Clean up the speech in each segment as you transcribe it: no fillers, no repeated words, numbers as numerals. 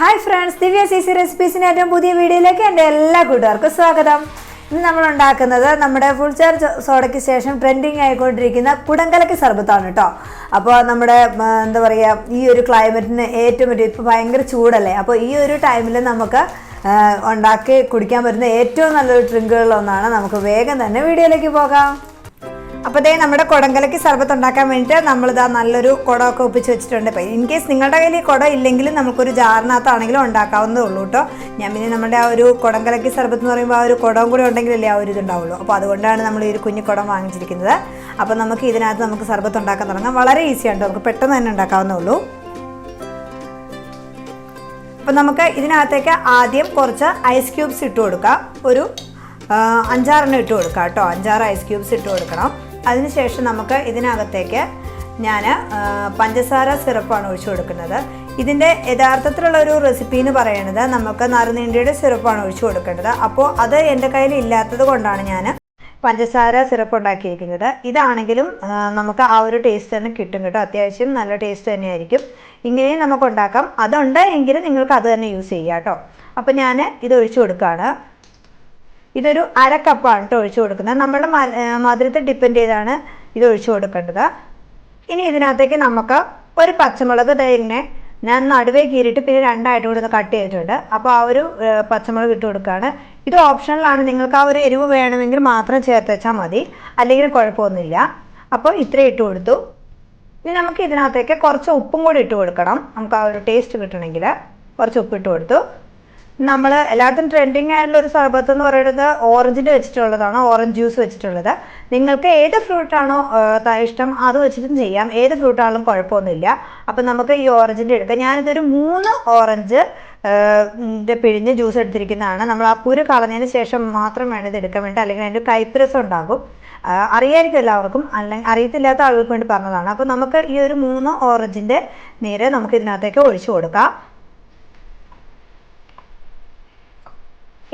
Hi friends, Divya CC Recipes in ഏറ്റവും പുതിയ വീഡിയോയിലേക്ക് എൻ്റെ എല്ലാ കൂട്ടുകാർക്കും സ്വാഗതം. ഇന്ന് നമ്മൾ ഉണ്ടാക്കുന്നത് നമ്മുടെ ഫുൾ ചാർജ് സോഡയ്ക്ക് ശേഷം ട്രെൻഡിങ് ആയിക്കൊണ്ടിരിക്കുന്ന കുടങ്കലക്കി സർബത്താണ് കേട്ടോ. അപ്പോൾ നമ്മുടെ എന്താ പറയുക, ഈ ഒരു ക്ലൈമറ്റിന് ഏറ്റവും ഇപ്പോൾ ഭയങ്കര ചൂടല്ലേ, അപ്പോൾ ഈ ഒരു ടൈമിൽ നമുക്ക് ഉണ്ടാക്കി കുടിക്കാൻ പറ്റുന്ന ഏറ്റവും നല്ലൊരു ഡ്രിങ്കുകളിലൊന്നാണ്. നമുക്ക് വേഗം തന്നെ വീഡിയോയിലേക്ക് പോകാം. അപ്പോൾ ഇതേ നമ്മുടെ കുടങ്കലക്കി സർബത്ത് ഉണ്ടാക്കാൻ വേണ്ടിയിട്ട് നമ്മളിതാ നല്ലൊരു കുടമൊക്കെ ഒപ്പിച്ച് വെച്ചിട്ടുണ്ട്. ഇപ്പോൾ ഇൻ കേസ് നിങ്ങളുടെ കയ്യിൽ ഈ കുടം ഇല്ലെങ്കിലും നമുക്കൊരു ജാറിനകത്താണെങ്കിലും ഉണ്ടാക്കാവുന്നതേ ഉള്ളൂ കേട്ടോ. ഞാൻ പിന്നെ നമ്മുടെ ആ ഒരു കുടങ്കലക്കി സർബത്ത് എന്ന് പറയുമ്പോൾ ആ ഒരു കുടം കൂടി ഉണ്ടെങ്കിലല്ലേ ആ ഒരു ഇതുണ്ടാവുള്ളൂ. അപ്പോൾ അതുകൊണ്ടാണ് നമ്മൾ ഈ ഒരു കുഞ്ഞു കുടം വാങ്ങിച്ചിരിക്കുന്നത്. അപ്പോൾ നമുക്ക് ഇതിനകത്ത് നമുക്ക് സർബത്ത് ഉണ്ടാക്കാൻ തുടങ്ങാം. വളരെ ഈസിയാണ്, നമുക്ക് പെട്ടെന്ന് തന്നെ ഉണ്ടാക്കാവുന്നേ ഉള്ളൂ. അപ്പോൾ നമുക്ക് ഇതിനകത്തേക്ക് ആദ്യം കുറച്ച് ഐസ് ക്യൂബ്സ് ഇട്ട് കൊടുക്കാം. ഒരു 5-6 ഇട്ട് കൊടുക്കാം കേട്ടോ. 5-6 ഐസ് ക്യൂബ്സ് ഇട്ട് കൊടുക്കണം. അതിനുശേഷം നമുക്ക് ഇതിനകത്തേക്ക് ഞാൻ പഞ്ചസാര സിറപ്പാണ് ഒഴിച്ചു കൊടുക്കുന്നത്. ഇതിൻ്റെ യഥാർത്ഥത്തിലുള്ള ഒരു റെസിപ്പി എന്ന് പറയുന്നത് നമുക്ക് നറുനീണ്ടിയുടെ സിറപ്പാണ് ഒഴിച്ചു കൊടുക്കേണ്ടത്. അപ്പോൾ അത് എൻ്റെ കയ്യിൽ ഇല്ലാത്തത് കൊണ്ടാണ് ഞാൻ പഞ്ചസാര സിറപ്പ് ഉണ്ടാക്കിയിരിക്കുന്നത്. ഇതാണെങ്കിലും നമുക്ക് ആ ഒരു ടേസ്റ്റ് തന്നെ കിട്ടും കേട്ടോ. അത്യാവശ്യം നല്ല ടേസ്റ്റ് തന്നെയായിരിക്കും. ഇങ്ങനെയും നമുക്ക് ഉണ്ടാക്കാം. അതുണ്ട് എങ്കിൽ നിങ്ങൾക്ക് അത് തന്നെ യൂസ് ചെയ്യാം കേട്ടോ. അപ്പോൾ ഞാൻ ഇത് ഒഴിച്ചു കൊടുക്കുകയാണ്. ഇതൊരു 1/2 കപ്പാണ് കേട്ടോ ഒഴിച്ചു കൊടുക്കുന്നത്. നമ്മുടെ മധുരത്തെ ഡിപ്പെൻഡ് ചെയ്താണ് ഇത് ഒഴിച്ചു കൊടുക്കേണ്ടത്. ഇനി ഇതിനകത്തേക്ക് നമുക്ക് ഒരു പച്ചമുളക് ഇങ്ങനെ ഞാൻ നടുവേ കീറിയിട്ട് പിന്നെ 2ആയിട്ട് കൂടി ഒന്ന് കട്ട് ചെയ്തിട്ടുണ്ട്. അപ്പോൾ ആ ഒരു പച്ചമുളക് ഇട്ട് കൊടുക്കുകയാണ്. ഇത് ഓപ്ഷണലാണ്, നിങ്ങൾക്ക് ആ ഒരു എരിവ് വേണമെങ്കിൽ മാത്രം ചേർത്ത് വെച്ചാൽ മതി, അല്ലെങ്കിൽ കുഴപ്പമൊന്നുമില്ല. അപ്പോൾ ഇത്രയും ഇട്ട് കൊടുത്തു. ഇനി നമുക്ക് ഇതിനകത്തേക്ക് കുറച്ച് ഉപ്പും കൂടി ഇട്ട് കൊടുക്കണം. നമുക്ക് ആ ഒരു ടേസ്റ്റ് കിട്ടണമെങ്കിൽ കുറച്ച് ഉപ്പ് ഇട്ട് കൊടുത്തു. നമ്മൾ എല്ലായിടത്തും ട്രെൻഡിങ് ആയിട്ടുള്ള ഒരു സർബത്ത് എന്ന് പറയുന്നത് ഓറഞ്ചിൻ്റെ വെച്ചിട്ടുള്ളതാണ്, ഓറഞ്ച് ജ്യൂസ് വെച്ചിട്ടുള്ളത്. നിങ്ങൾക്ക് ഏത് ഫ്രൂട്ടാണോ ഇഷ്ടം അത് വെച്ചിട്ടും ചെയ്യാം, ഏത് ഫ്രൂട്ടാണെങ്കിലും കുഴപ്പമൊന്നുമില്ല. അപ്പം നമുക്ക് ഈ ഓറഞ്ചിൻ്റെ എടുക്കാം. ഞാനിതൊരു 3 ഓറഞ്ച് പിഴിഞ്ഞ് ജ്യൂസ് എടുത്തിരിക്കുന്നതാണ്. നമ്മൾ ആ കുരു കളഞ്ഞതിന് ശേഷം മാത്രം വേണം ഇത് എടുക്കാൻ വേണ്ടി, അല്ലെങ്കിൽ അതിൻ്റെ കയ്പ്പ് ഉണ്ടാകും. അറിയാമായിരിക്കും എല്ലാവർക്കും, അല്ലെങ്കിൽ അറിയത്തില്ലാത്ത ആളുകൾക്ക് വേണ്ടി പറഞ്ഞതാണ്. അപ്പോൾ നമുക്ക് ഈ ഒരു 3 ഓറഞ്ചിൻ്റെ നീര് നമുക്ക് ഇതിനകത്തേക്ക് ഒഴിച്ചു കൊടുക്കാം.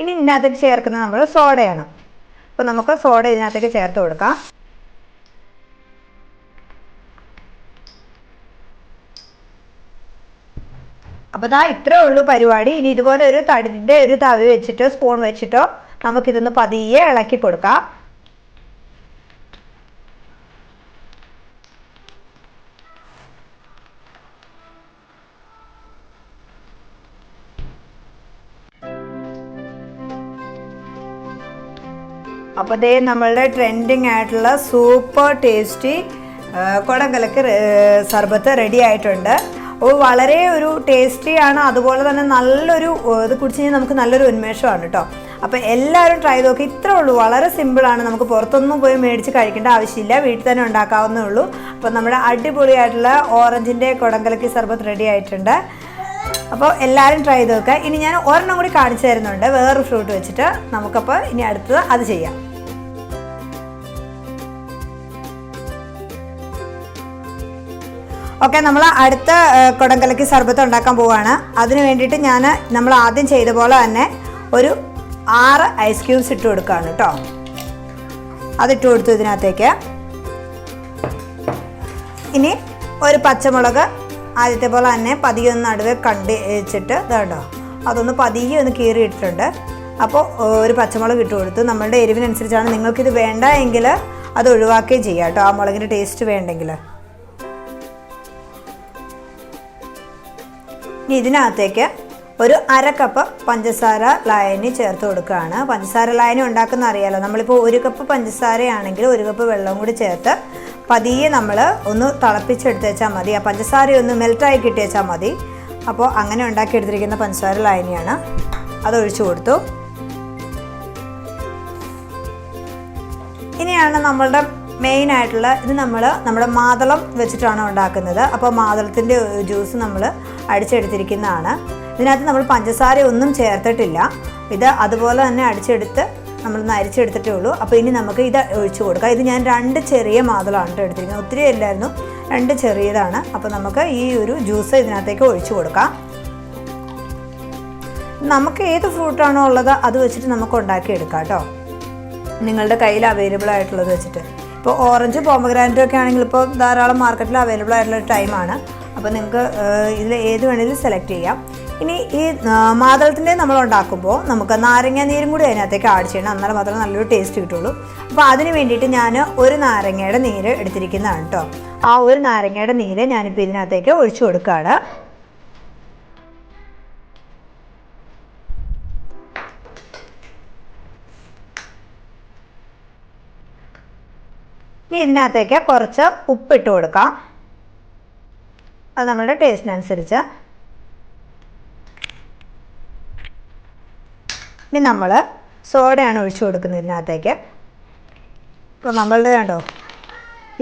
ഇനി ഇതിനകത്തേക്ക് ചേർക്കുന്നത് നമ്മൾ സോഡയാണ്. അപ്പോൾ നമുക്ക് സോഡ ഇതിനകത്തേക്ക് ചേർത്ത് കൊടുക്കാം. അപ്പോൾ ദാ ഇത്രേ ഉള്ളൂ പരിപാടി. ഇനി ഇതുപോലെ ഒരു തടിൻ്റെ ഒരു തവി വെച്ചിട്ടോ സ്പൂൺ വെച്ചിട്ടോ നമുക്കിതൊന്ന് പതിയെ ഇളക്കി കൊടുക്കാം. അപ്പോൾ ദേ നമ്മളുടെ ട്രെൻഡിങ് ആയിട്ടുള്ള സൂപ്പർ ടേസ്റ്റി കുടങ്കലക്കി സർബത്ത് റെഡി ആയിട്ടുണ്ട്. വളരെ ഒരു ടേസ്റ്റിയാണ്, അതുപോലെ തന്നെ നല്ലൊരു ഇത് കുടിച്ച് കഴിഞ്ഞാൽ നമുക്ക് നല്ലൊരു ഉന്മേഷമാണ് കേട്ടോ. അപ്പോൾ എല്ലാവരും ട്രൈ ചെയ്ത് നോക്കി. ഇത്രേ ഉള്ളൂ, വളരെ സിമ്പിളാണ്. നമുക്ക് പുറത്തൊന്നും പോയി മേടിച്ച് കഴിക്കേണ്ട ആവശ്യമില്ല, വീട്ടിൽ തന്നെ ഉണ്ടാക്കാവുന്നേ ഉള്ളൂ. അപ്പോൾ നമ്മുടെ അടിപൊളിയായിട്ടുള്ള ഓറഞ്ചിൻ്റെ കുടങ്കലക്കി സർബത്ത് റെഡി ആയിട്ടുണ്ട്. അപ്പോൾ എല്ലാവരും ട്രൈ ചെയ്ത് നോക്കുക. ഇനി ഞാൻ ഒരെണ്ണം കൂടി കാണിച്ചു തരുന്നുണ്ട്, വേറൊരു ഫ്രൂട്ട് വെച്ചിട്ട്. നമുക്കപ്പോൾ ഇനി അടുത്തത് അത് ചെയ്യാം. ഓക്കെ, നമ്മൾ അടുത്ത കുടങ്കലക്കി സർബത്ത് ഉണ്ടാക്കാൻ പോവുകയാണ്. അതിന് വേണ്ടിയിട്ട് നമ്മൾ ആദ്യം ചെയ്ത പോലെ തന്നെ ഒരു 6 ഐസ് ക്യൂബ്സ് ഇട്ട് കൊടുക്കുകയാണ് കേട്ടോ. അതിട്ട് കൊടുത്തു ഇതിനകത്തേക്ക്. ഇനി ഒരു പച്ചമുളക് ആദ്യത്തെ പോലെ തന്നെ പതിയെ ഒന്ന് നടുവെ വെച്ചിട്ട് ഇതാണ്ടോ അതൊന്ന് പതിയെ ഒന്ന് കീറി ഇട്ടിട്ടുണ്ട്. അപ്പോൾ ഒരു പച്ചമുളക് ഇട്ട് കൊടുത്തു. നമ്മളുടെ എരിവിനനുസരിച്ചാണ്. നിങ്ങൾക്കിത് വേണ്ട എങ്കിൽ അത് ഒഴിവാക്കുകയും ചെയ്യാം കേട്ടോ, ആ മുളകിൻ്റെ ടേസ്റ്റ് വേണ്ടെങ്കിൽ. ഇനി ഇതിനകത്തേക്ക് ഒരു 1/2 കപ്പ് പഞ്ചസാര ലായനി ചേർത്ത് കൊടുക്കുകയാണ്. പഞ്ചസാര ലായനി ഉണ്ടാക്കുന്ന അറിയാലോ, നമ്മളിപ്പോൾ 1 കപ്പ് പഞ്ചസാരയാണെങ്കിൽ 1 കപ്പ് വെള്ളം കൂടി ചേർത്ത് പതിയെ നമ്മൾ ഒന്ന് തിളപ്പിച്ചെടുത്ത് വെച്ചാൽ മതി. ആ പഞ്ചസാര ഒന്ന് മെൽറ്റായി കിട്ടി വെച്ചാൽ മതി. അപ്പോൾ അങ്ങനെ ഉണ്ടാക്കിയെടുത്തിരിക്കുന്ന പഞ്ചസാര ലായനിയാണ്. അതൊഴിച്ചു കൊടുത്തു. ഇനിയാണ് നമ്മളുടെ മെയിനായിട്ടുള്ള ഇത്. നമ്മുടെ മാതളം വെച്ചിട്ടാണ് ഉണ്ടാക്കുന്നത്. അപ്പോൾ മാതളത്തിൻ്റെ ജ്യൂസ് നമ്മൾ അടിച്ചെടുത്തിരിക്കുന്നതാണ്. ഇതിനകത്ത് നമ്മൾ പഞ്ചസാര ഒന്നും ചേർത്തിട്ടില്ല. ഇത് അതുപോലെ തന്നെ അടിച്ചെടുത്ത് നമ്മളൊന്ന് അരിച്ചെടുത്തിട്ടേ ഉള്ളൂ. അപ്പോൾ ഇനി നമുക്ക് ഇത് ഒഴിച്ചു കൊടുക്കാം. ഇത് ഞാൻ 2 ചെറിയ മാതളമാണ് എടുത്തിരിക്കുന്നത്, ഒത്തിരി ഇല്ലായിരുന്നു, 2 ചെറിയതാണ്. അപ്പോൾ നമുക്ക് ഈ ഒരു ജ്യൂസ് ഇതിനകത്തേക്ക് ഒഴിച്ചു കൊടുക്കാം. നമുക്ക് ഏത് ഫ്രൂട്ടാണോ ഉള്ളത് അത് വെച്ചിട്ട് നമുക്ക് ഉണ്ടാക്കിയെടുക്കാം കേട്ടോ, നിങ്ങളുടെ കയ്യിൽ അവൈലബിൾ ആയിട്ടുള്ളത് വെച്ചിട്ട്. ഇപ്പോൾ ഓറഞ്ച് പോമഗ്രാനറ്റും ഒക്കെ ആണെങ്കിൽ ഇപ്പോൾ ധാരാളം മാർക്കറ്റിൽ അവൈലബിൾ ആയിട്ടുള്ള ടൈമാണ്. അപ്പോൾ നിങ്ങൾക്ക് ഇതിൽ ഏത് വേണമെങ്കിലും സെലക്ട് ചെയ്യാം. ഇനി ഈ മാതളത്തിൻ്റെ നമ്മൾ ഉണ്ടാക്കുമ്പോൾ നമുക്ക് നാരങ്ങ നീരും കൂടി അതിനകത്തേക്ക് ആഡ് ചെയ്യണം, എന്നാലും മാത്രമേ നല്ലൊരു ടേസ്റ്റ് കിട്ടുള്ളൂ. അപ്പോൾ അതിന് വേണ്ടിയിട്ട് ഞാൻ ഒരു നാരങ്ങയുടെ നീര് എടുത്തിരിക്കുന്നതാണ് കേട്ടോ. ആ ഒരു നാരങ്ങയുടെ നീര് ഞാനിപ്പോൾ ഇതിനകത്തേക്ക് ഒഴിച്ചു കൊടുക്കുകയാണ്. ഇനി ഇതിനകത്തേക്ക് കുറച്ച് ഉപ്പിട്ട് കൊടുക്കാം, അത് നമ്മുടെ ടേസ്റ്റിനനുസരിച്ച്. ഇനി നമ്മൾ സോഡയാണ് ഒഴിച്ചു കൊടുക്കുന്നത് ഇതിനകത്തേക്ക്. ഇപ്പോൾ നമ്മളുടെ കണ്ടോ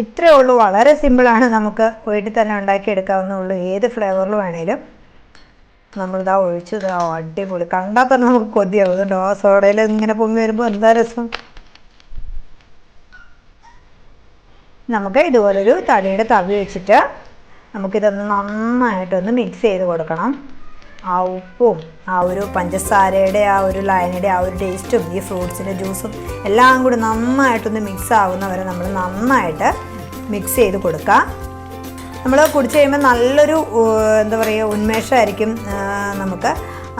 ഇത്രയേ ഉള്ളൂ, വളരെ സിമ്പിളാണ്, നമുക്ക് വീട്ടിൽ തന്നെ ഉണ്ടാക്കിയെടുക്കാവുന്നുള്ളൂ. ഏത് ഫ്ലേവറിൽ വേണേലും നമ്മളിതാ ഒഴിച്ചു. അടിപൊളി, കണ്ടാൽ തന്നെ നമുക്ക് കൊതിയാവും കേട്ടോ. ആ സോഡയിൽ ഇങ്ങനെ പൊങ്ങി വരുമ്പോൾ എന്താ രസം. നമുക്ക് ഇതുപോലൊരു തടിയുടെ തവി വെച്ചിട്ട് നമുക്കിതൊന്ന് നന്നായിട്ടൊന്ന് മിക്സ് ചെയ്ത് കൊടുക്കണം. ആ ഉപ്പും ആ ഒരു പഞ്ചസാരയുടെ ആ ഒരു ലൈനയുടെ ആ ഒരു ടേസ്റ്റും ഈ ഫ്രൂട്ട്സിൻ്റെ ജ്യൂസും എല്ലാം കൂടി നന്നായിട്ടൊന്ന് മിക്സ് ആവുന്നവരെ നമ്മൾ നന്നായിട്ട് മിക്സ് ചെയ്ത് കൊടുക്കുക. നമ്മൾ കുടിച്ച് കഴിയുമ്പോൾ നല്ലൊരു എന്താ പറയുക ഉന്മേഷമായിരിക്കും നമുക്ക്.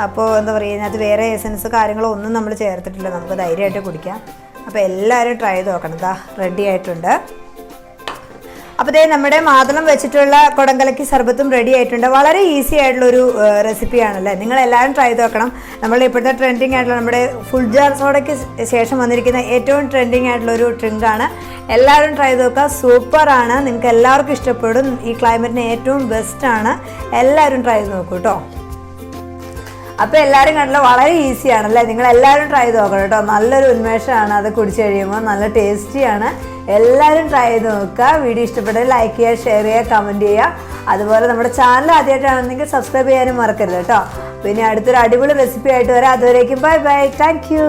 അപ്പോൾ എന്താ പറയുക, ഇതിനകത്ത് വേറെ എസൻസ് കാര്യങ്ങളോ ഒന്നും നമ്മൾ ചേർത്തിട്ടില്ല, നമുക്ക് ധൈര്യമായിട്ട് കുടിക്കാം. അപ്പോൾ എല്ലാവരും ട്രൈ ചെയ്ത് നോക്കണം. ഇതാ റെഡി ആയിട്ടുണ്ട്. അപ്പോൾ നമ്മുടെ മാതളം വെച്ചിട്ടുള്ള കുടംകലക്കി സർബത്തും റെഡി ആയിട്ടുണ്ട്. വളരെ ഈസി ആയിട്ടുള്ളൊരു റെസിപ്പിയാണല്ലേ, നിങ്ങളെല്ലാവരും ട്രൈ ചെയ്ത് നോക്കണം. നമ്മളുടെ ഇപ്പോഴത്തെ ട്രെൻഡിങ് ആയിട്ടുള്ള നമ്മുടെ ഫുൾ ജാർ സോഡയ്ക്ക് ശേഷം വന്നിരിക്കുന്ന ഏറ്റവും ട്രെൻഡിങ് ആയിട്ടുള്ളൊരു ഡ്രിങ്കാണ്. എല്ലാവരും ട്രൈ ചെയ്ത് നോക്കുക, സൂപ്പറാണ്, നിങ്ങൾക്ക് എല്ലാവർക്കും ഇഷ്ടപ്പെടും. ഈ ക്ലൈമറ്റിന് ഏറ്റവും ബെസ്റ്റാണ്, എല്ലാവരും ട്രൈ ചെയ്ത് നോക്കൂ കേട്ടോ. അപ്പോൾ എല്ലാവരും കണ്ടല്ലോ, വളരെ ഈസിയാണല്ലേ, നിങ്ങളെല്ലാവരും ട്രൈ ചെയ്ത് നോക്കണം കേട്ടോ. നല്ലൊരു ഉന്മേഷമാണ് അത് കുടിച്ച് കഴിയുമ്പോൾ, നല്ല ടേസ്റ്റിയാണ്. എല്ലാവരും ട്രൈ ചെയ്ത് നോക്കുക. വീഡിയോ ഇഷ്ടപ്പെട്ടത് ലൈക്ക് ചെയ്യുക, ഷെയർ ചെയ്യുക, കമൻറ്റ് ചെയ്യുക. അതുപോലെ നമ്മുടെ ചാനൽ ആദ്യമായിട്ടാണെങ്കിൽ സബ്സ്ക്രൈബ് ചെയ്യാനും മറക്കരുത് കേട്ടോ. പിന്നെ അടുത്തൊരു അടിപൊളി റെസിപ്പി ആയിട്ട് വരാം. അതുവരേക്കും ബൈ ബൈ, താങ്ക് യു.